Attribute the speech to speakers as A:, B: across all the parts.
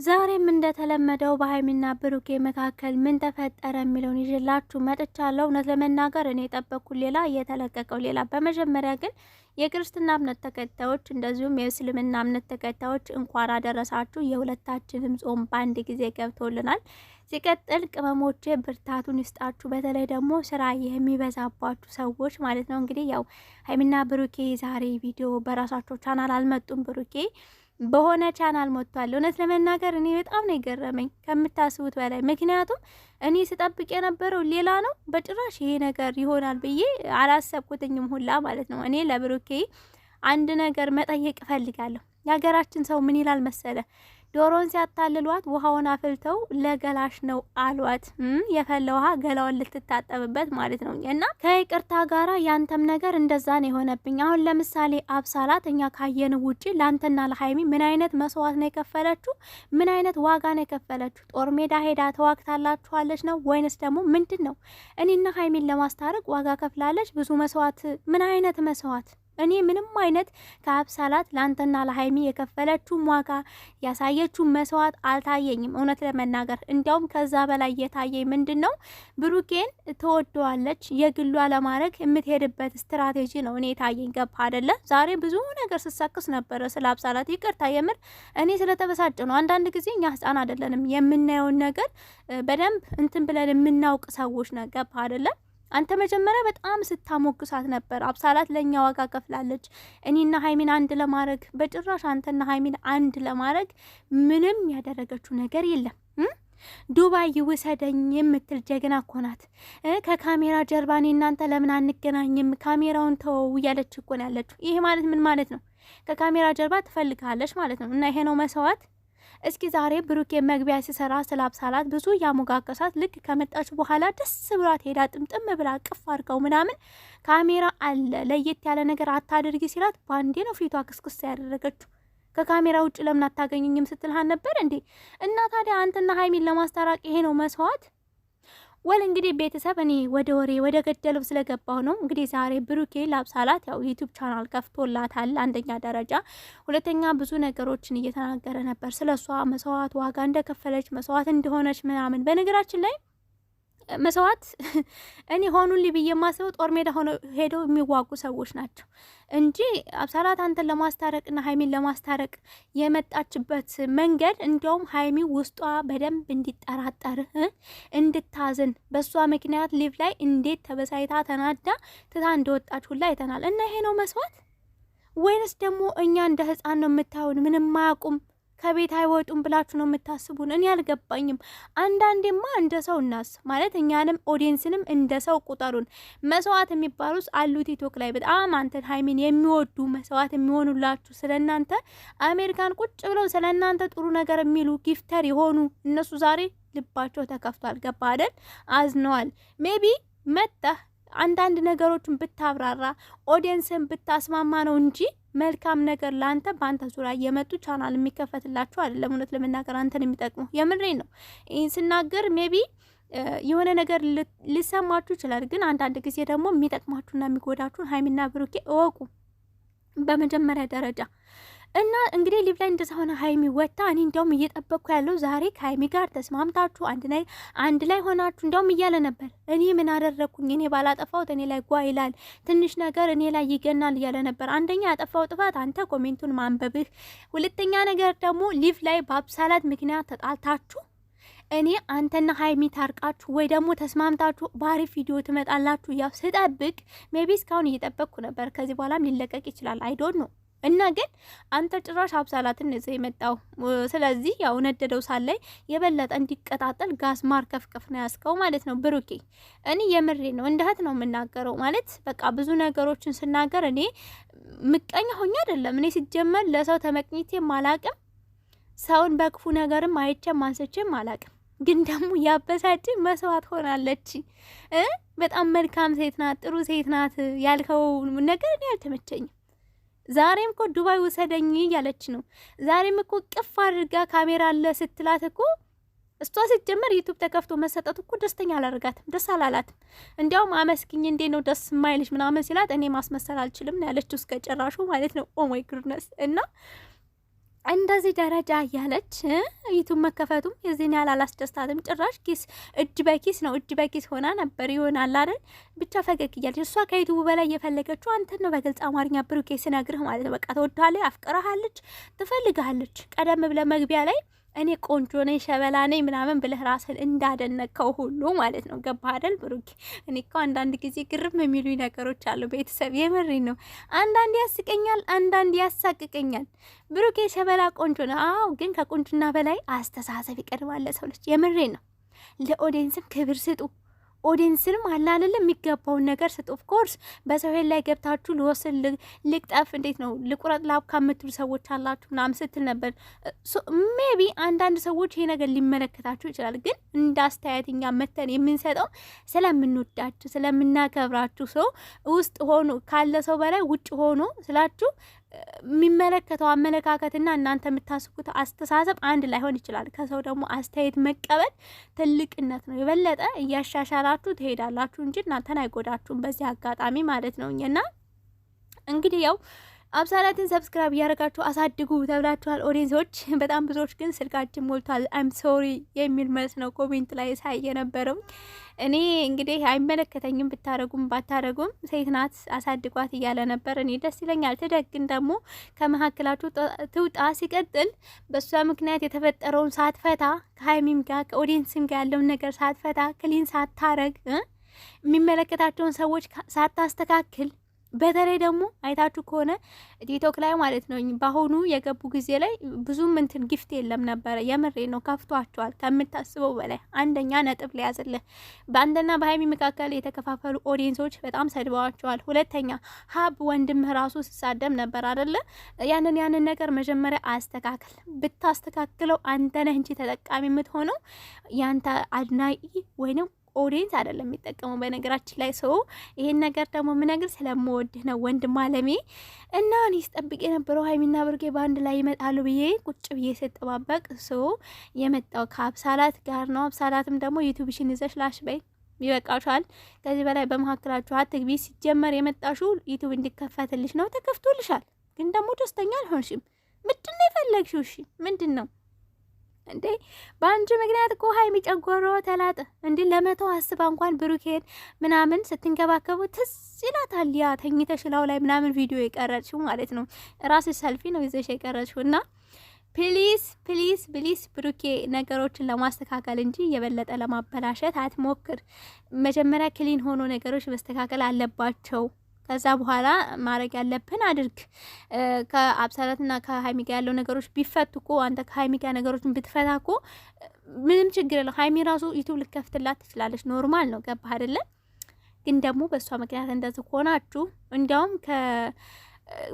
A: ዛሬም እንደተለመደው በሀይሚና ብሩኬ መካከል ምን ተፈጠረ የሚለውን ይዤላችሁ መጥቻለሁ። እውነት ለመናገር እኔ የጠበቅኩት ሌላ እየተለቀቀው ሌላ። በመጀመሪያ ግን የክርስትና እምነት ተከታዮች እንደዚሁም የእስልምና እምነት ተከታዮች እንኳን አደረሳችሁ። የሁለታችንም ጾም በአንድ ጊዜ ገብቶልናል። ሲቀጥል ቅመሞቼ ብርታቱን ይስጣችሁ። በተለይ ደግሞ ስራ የሚበዛባችሁ ሰዎች ማለት ነው። እንግዲህ ያው ሀይሚና ብሩኬ ዛሬ ቪዲዮ በራሳቸው ቻናል አልመጡም። ብሩኬ በሆነ ቻናል ሞጥቷል። እውነት ለመናገር እኔ በጣም ነው የገረመኝ ከምታስቡት በላይ። ምክንያቱም እኔ ስጠብቅ የነበረው ሌላ ነው። በጭራሽ ይሄ ነገር ይሆናል ብዬ አላሰብኩትኝም ሁላ ማለት ነው። እኔ ለብሩኬ አንድ ነገር መጠየቅ እፈልጋለሁ። የሀገራችን ሰው ምን ይላል መሰለ? ዶሮን ሲያታልሏት ውሃውን አፍልተው ለገላሽ ነው አሏት። የፈላ ውሃ ገላውን ልትታጠብበት ማለት ነው። እና ከይቅርታ ጋራ ያንተም ነገር እንደዛ ነው የሆነብኝ። አሁን ለምሳሌ አብሳላት እኛ ካየን ውጪ ላንተና ለሀይሚ ምን አይነት መስዋዕት ነው የከፈለችው? ምን አይነት ዋጋ ነው የከፈለችው? ጦር ሜዳ ሄዳ ተዋግታላችኋለች ነው ወይንስ ደግሞ ምንድን ነው? እኔና ሀይሚን ለማስታረቅ ዋጋ ከፍላለች ብዙ መስዋዕት። ምን አይነት መስዋዕት? እኔ ምንም አይነት ከአብሳላት ላንተና ለሀይሚ የከፈለችው ዋጋ ያሳየችው መስዋዕት አልታየኝም። እውነት ለመናገር እንዲያውም ከዛ በላይ የታየኝ ምንድን ነው? ብሩኬን ትወደዋለች የግሏ ለማድረግ የምትሄድበት ስትራቴጂ ነው እኔ ታየኝ። ገባ አይደለ? ዛሬ ብዙ ነገር ስሳክስ ነበረ ስለ አብሳላት። ይቅርታ የምር እኔ ስለተበሳጨ ነው። አንዳንድ ጊዜ እኛ ህፃን አይደለንም፣ የምናየውን ነገር በደንብ እንትን ብለን የምናውቅ ሰዎች ነው። ገባ አይደለ? አንተ መጀመሪያ በጣም ስታሞግሳት ነበር። አብሳላት ለኛ ዋጋ ከፍላለች እኔና ሀይሚን አንድ ለማድረግ። በጭራሽ አንተና ሀይሚን አንድ ለማድረግ ምንም ያደረገችው ነገር የለም። ዱባይ ይውሰደኝ የምትል ጀግና እኮ ናት። ከካሜራ ጀርባ እኔ እናንተ ለምን አንገናኝም? ካሜራውን ተወው እያለች እኮ ነው ያለችው። ይሄ ማለት ምን ማለት ነው? ከካሜራ ጀርባ ትፈልጋለች ማለት ነው። እና ይሄ ነው መስዋዕት። እስኪ ዛሬ ብሩኬ መግቢያ ሲሰራ ስለ አብሳላት ብዙ ያሞጋገሳት። ልክ ከመጣች በኋላ ደስ ብሏት ሄዳ ጥምጥም ብላ ቅፍ አድርገው ምናምን ካሜራ አለ ለየት ያለ ነገር አታድርጊ ሲላት ባንዴ ነው ፊቷ ክስክስ ያደረገችው። ከካሜራ ውጭ ለምን አታገኙኝም ስትልሃን ነበር እንዴ? እና ታዲያ አንተና ሀይሚን ለማስታረቅ ይሄ ነው መስዋዕት? ወል እንግዲህ ቤተሰብ እኔ ወደ ወሬ ወደ ገደለው ስለገባሁ ነው። እንግዲህ ዛሬ ብሩኬ ለአብሳላት ያው ዩቲዩብ ቻናል ከፍቶላታል። አንደኛ ደረጃ፣ ሁለተኛ ብዙ ነገሮችን እየተናገረ ነበር ስለሷ መስዋዕት ዋጋ እንደከፈለች መስዋዕት እንደሆነች ምናምን። በነገራችን ላይ መስዋዕት እኔ ሆኑልኝ ብዬ የማስበው ጦር ሜዳ ሄደው የሚዋጉ ሰዎች ናቸው እንጂ አብሳላት አንተን ለማስታረቅና ሀይሚን ለማስታረቅ የመጣችበት መንገድ እንዲያውም ሀይሚ ውስጧ በደንብ እንዲጠራጠር እንድታዝን በሷ ምክንያት ሊቭ ላይ እንዴት ተበሳይታ ተናዳ ትታ እንደወጣች ሁላ አይተናል። እና ይሄ ነው መስዋዕት ወይንስ ደግሞ እኛ እንደ ህፃን ነው የምታዩን? ምንም አያውቁም ከቤት አይወጡም ብላችሁ ነው የምታስቡን? እኔ አልገባኝም። አንዳንዴማ እንደ ሰው እናስ ማለት እኛንም ኦዲየንስንም እንደ ሰው ቁጠሩን። መስዋዕት የሚባሉት አሉ ቲክቶክ ላይ በጣም አንተን ሀይሚን የሚወዱ መስዋዕት የሚሆኑላችሁ ስለናንተ አሜሪካን ቁጭ ብለው ስለናንተ ጥሩ ነገር የሚሉ ጊፍተር የሆኑ እነሱ ዛሬ ልባቸው ተከፍቷል። ገባ አይደል? አዝነዋል። ሜቢ መጣህ አንዳንድ ነገሮችን ብታብራራ ኦዲየንስን ብታስማማ ነው እንጂ መልካም ነገር ላንተ በአንተ ዙሪያ የመጡ ቻናል የሚከፈትላችሁ አይደለም። እውነት ለመናገር አንተን የሚጠቅሙ የምንሬን ነው ይህን ስናገር። ሜቢ የሆነ ነገር ሊሰማችሁ ይችላል፣ ግን አንዳንድ ጊዜ ደግሞ የሚጠቅማችሁና የሚጎዳችሁን ሀይሚና ብሩኬ እወቁ በመጀመሪያ ደረጃ። እና እንግዲህ ሊቭ ላይ እንደዛ ሆነ ሀይሚ ወጣ። እኔ እንዲያውም እየጠበቅኩ ያለው ዛሬ ከሀይሚ ጋር ተስማምታችሁ አንድ ላይ ሆናችሁ እንዲያውም እያለ ነበር። እኔ ምን አደረግኩኝ? እኔ ባላጠፋሁት እኔ ላይ ጓ ይላል፣ ትንሽ ነገር እኔ ላይ ይገናል እያለ ነበር። አንደኛ ያጠፋው ጥፋት አንተ ኮሜንቱን ማንበብህ፣ ሁለተኛ ነገር ደግሞ ሊቭ ላይ በአብሳላት ምክንያት ተጣልታችሁ እኔ አንተና ሀይሚ ታርቃችሁ ወይ ደግሞ ተስማምታችሁ በአሪፍ ቪዲዮ ትመጣላችሁ ያው ስጠብቅ ሜቢ እስካሁን እየጠበቅኩ ነበር። ከዚህ በኋላም ሊለቀቅ ይችላል አይዶን ነው። እና ግን አንተ ጭራሽ አብሳላትን እዚህ የመጣው ስለዚህ ያው ነደደው ሳላይ የበለጠ እንዲቀጣጠል ጋዝ ማርከፍከፍ ነው ያስከው ማለት ነው ብሩኬ። እኔ የምሬ ነው እንደ እህት ነው የምናገረው ማለት በቃ ብዙ ነገሮችን ስናገር እኔ ምቀኛ ሆኜ አይደለም። እኔ ሲጀመር ለሰው ተመቅኝቴም አላቅም፣ ሰውን በክፉ ነገርም አይቼም አንስቼም አላቅም። ግን ደግሞ ያበሳጭ መስዋዕት ሆናለች። በጣም መልካም ሴት ናት፣ ጥሩ ሴት ናት ያልከው ነገር እኔ አልተመቸኝም። ዛሬም እኮ ዱባይ ውሰደኝ እያለች ነው። ዛሬም እኮ ቅፍ አድርጋ ካሜራ አለ ስትላት እኮ እሷ ሲጀመር ዩቲዩብ ተከፍቶ መሰጠቱ እኮ ደስተኛ አላደርጋትም፣ ደስ አላላትም። እንዲያውም አመስግኝ እንዴ ነው ደስ የማይልሽ ምናምን ሲላት እኔ ማስመሰል አልችልም ነው ያለችው እስከ ጭራሹ ማለት ነው። ኦ ማይ ጉድነስ። እና እንደዚህ ደረጃ እያለች ዩቱብ መከፈቱም የዚህን ያህል አላስደስታትም። ጭራሽ ኪስ እጅ በኪስ ነው፣ እጅ በኪስ ሆና ነበር ይሆናል አይደል? ብቻ ፈገግ እያለች እሷ ከዩቱቡ በላይ እየፈለገችው አንተን ነው። በግልጽ አማርኛ ብሩኬ ስነግርህ ማለት ነው። በቃ ትወዳለች፣ አፍቅረሃለች፣ ትፈልግሃለች። ቀደም ብለ መግቢያ ላይ እኔ ቆንጆ ነኝ ሸበላ ነኝ ምናምን ብለህ ራስን እንዳደነከው ሁሉ ማለት ነው። ገባህ አይደል ብሩኬ? እኔ እኮ አንዳንድ ጊዜ ግርም የሚሉኝ ነገሮች አሉ። ቤተሰብ የምሬ ነው። አንዳንድ ያስቀኛል፣ አንዳንድ ያሳቅቀኛል። ብሩኬ ሸበላ ቆንጆ ነው። አዎ፣ ግን ከቁንጅና በላይ አስተሳሰብ ይቀድማል ለሰው ልጅ። የምሬ ነው። ለኦዲየንስም ክብር ስጡ። ኦዲየንስንም አላለል የሚገባውን ነገር ስጡ። ኦፍ ኮርስ በሰው ሄድ ላይ ገብታችሁ ልወስን ልቅጠፍ እንዴት ነው ልቁረጥ ላብ ከምትሉ ሰዎች አላችሁ ምናምን ስትል ነበር። ሜቢ አንዳንድ ሰዎች ይሄ ነገር ሊመለከታችሁ ይችላል። ግን እንደ አስተያየትኛ መተን የምንሰጠው ስለምንወዳችሁ ስለምናከብራችሁ ሰው ውስጥ ሆኖ ካለ ሰው በላይ ውጭ ሆኖ ስላችሁ የሚመለከተው አመለካከትና እናንተ የምታስቡት አስተሳሰብ አንድ ላይሆን ይችላል። ከሰው ደግሞ አስተያየት መቀበል ትልቅነት ነው። የበለጠ እያሻሻላችሁ ትሄዳላችሁ እንጂ እናንተን አይጎዳችሁም። በዚህ አጋጣሚ ማለት ነው። እና እንግዲህ ያው አብሳላትን ሰብስክራይብ እያደረጋችሁ አሳድጉ ተብላችኋል ኦዲየንሶች። በጣም ብዙዎች ግን ስልካችን ሞልቷል አይም ሶሪ የሚል መልስ ነው ኮሜንት ላይ ሳይ የነበረው። እኔ እንግዲህ አይመለከተኝም ብታረጉም ባታረጉም፣ ሴት ናት አሳድጓት እያለ ነበር። እኔ ደስ ይለኛል። ትደግን ደግሞ ከመካከላችሁ ትውጣ። ሲቀጥል በሷ ምክንያት የተፈጠረውን ሳትፈታ ከሀይሚም ጋር ከኦዲየንስም ጋር ያለውን ነገር ሳትፈታ ክሊን ሳታረግ የሚመለከታቸውን ሰዎች ሳታስተካክል በተለይ ደግሞ አይታችሁ ከሆነ ቲክቶክ ላይ ማለት ነው በአሁኑ የገቡ ጊዜ ላይ ብዙም እንትን ጊፍት የለም ነበረ። የምሬ ነው። ከፍቷቸዋል ከምታስበው በላይ። አንደኛ ነጥብ ሊያዝልህ በአንድና በሀይሚ መካከል የተከፋፈሉ ኦዲየንሶች በጣም ሰድበዋቸዋል። ሁለተኛ ሀብ ወንድምህ ራሱ ሲሳደብ ነበር አይደለ? ያንን ነገር መጀመሪያ አስተካክል። ብታስተካክለው አንተ ነህ እንጂ ተጠቃሚ የምትሆነው ያንተ አድናቂ ወይንም ኦዲየንስ አይደለም የሚጠቀመው። በነገራችን ላይ ሰው ይሄን ነገር ደግሞ ምነግር ስለምወድህ ነው ወንድም አለሜ። እና እኔ ስጠብቅ የነበረው ሀይሚና ብሩኬ በአንድ ላይ ይመጣሉ ብዬ ቁጭ ብዬ ስጠባበቅ ሰው የመጣው ከአብሳላት ጋር ነው። አብሳላትም ደግሞ ዩቲዩብሽን ይዘሽ ላሽ በይ፣ ይበቃሻል። ከዚህ በላይ በመካከላችሁ አትግቢ። ሲጀመር የመጣሽው ዩቲዩብ እንዲከፈትልሽ ነው። ተከፍቶልሻል፣ ግን ደግሞ ደስተኛ አልሆንሽም። ምንድን ነው የፈለግሽው? እሺ ምንድን ነው እንዴ? በአንቺ ምክንያት እኮ ሀይሚ ጨጓራዋ ተላጠ። እንዴ ለመተው አስባ እንኳን ብሩኬን ምናምን ስትንከባከቡ ትዝ ይላታል። ያ ተኝተሽ ላው ላይ ምናምን ቪዲዮ የቀረጽሽው ማለት ነው። ራስሽ ሰልፊ ነው ይዘሽ የቀረጽሽው። እና ፕሊዝ ፕሊዝ ፕሊዝ ብሩኬ ነገሮችን ለማስተካከል እንጂ የበለጠ ለማበላሸት አትሞክር። መጀመሪያ ክሊን ሆኖ ነገሮች መስተካከል አለባቸው። ከዛ በኋላ ማድረግ ያለብን አድርግ። ከአብሳላትና ከሀይሚ ጋር ያለው ነገሮች ቢፈቱ እኮ አንተ ከሀይሚ ጋር ነገሮችን ብትፈታ እኮ ምንም ችግር የለው። ሀይሚ ራሱ ዩቱብ ልከፍትላት ትችላለች። ኖርማል ነው። ገባህ አይደለ? ግን ደግሞ በእሷ ምክንያት እንደዚህ ሆናችሁ እንዲያውም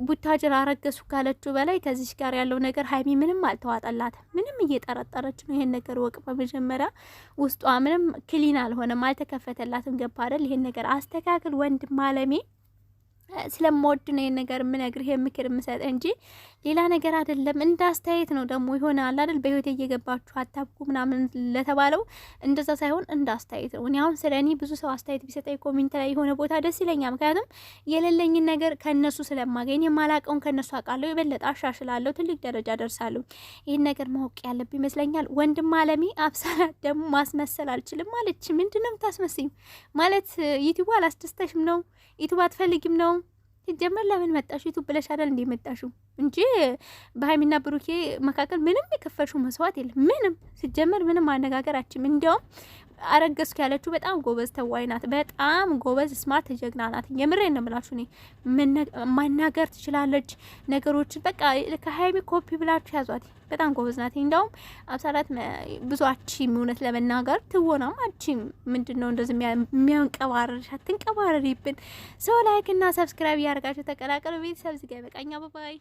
A: ቡታጅራ አረገሱ ካለችው በላይ ከዚች ጋር ያለው ነገር ሀይሚ ምንም አልተዋጠላትም። ምንም እየጠረጠረች ነው። ይሄን ነገር ወቅ በመጀመሪያ ውስጧ ምንም ክሊን አልሆነም፣ አልተከፈተላትም። ገባ አይደል? ይሄን ነገር አስተካክል ወንድም አለሜ። ስለምወድ ነው ይሄን ነገር የምነግርህ የምክር የምሰጥ እንጂ ሌላ ነገር አይደለም። እንደ አስተያየት ነው ደግሞ ይሆናል አይደል? በህይወቴ እየገባችሁ አታብቁ ምናምን ለተባለው እንደዛ ሳይሆን እንደ አስተያየት ነው። እኔ አሁን ስለኔ ብዙ ሰው አስተያየት ቢሰጠኝ ኮሜንት ላይ የሆነ ቦታ ደስ ይለኛል። ምክንያቱም የሌለኝን ነገር ከነሱ ስለማገኝ የማላቀውን ከነሱ አውቃለሁ፣ የበለጠ አሻሽላለሁ፣ ትልቅ ደረጃ ደርሳለሁ። ይህን ነገር ማወቅ ያለብኝ ይመስለኛል። ወንድም አለሚ አብሳላት ደግሞ ማስመሰል አልችልም ማለች። ምንድነው የምታስመስኝ? ማለት ዩቲዩብ አላስደስተሽም ነው? ዩቲዩብ አትፈልጊም ነው? ሲጀመር ለምን መጣሽ? ዩቱብ ብለሽ አይደል እንዴ መጣሽው? እንጂ በሀይሚና ብሩኬ መካከል ምንም የከፈልሽው መስዋዕት የለም። ምንም ሲጀመር ምንም አነጋገራችን። እንዲያውም አረገዝኩ ያለችው በጣም ጎበዝ ተዋይ ናት። በጣም ጎበዝ ስማርት ጀግና ናት። የምሬን ነው የምላችሁ። እኔ ማናገር ትችላለች ነገሮችን። በቃ ከሀይሚ ኮፒ ብላችሁ ያዟት። በጣም ጎበዝ ናት። እንዲያውም አብሳላት ብዙ አቺም እውነት ለመናገር ትወናም አቺም ምንድነው እንደዚህ የሚያንቀባረርሽ? አትንቀባረሪብን። ሰው ላይክ እና ሰብስክራይብ ያደርጋችሁ ተቀላቀሉ። ቤተሰብ ዝጋ። በቃኛ ባባይ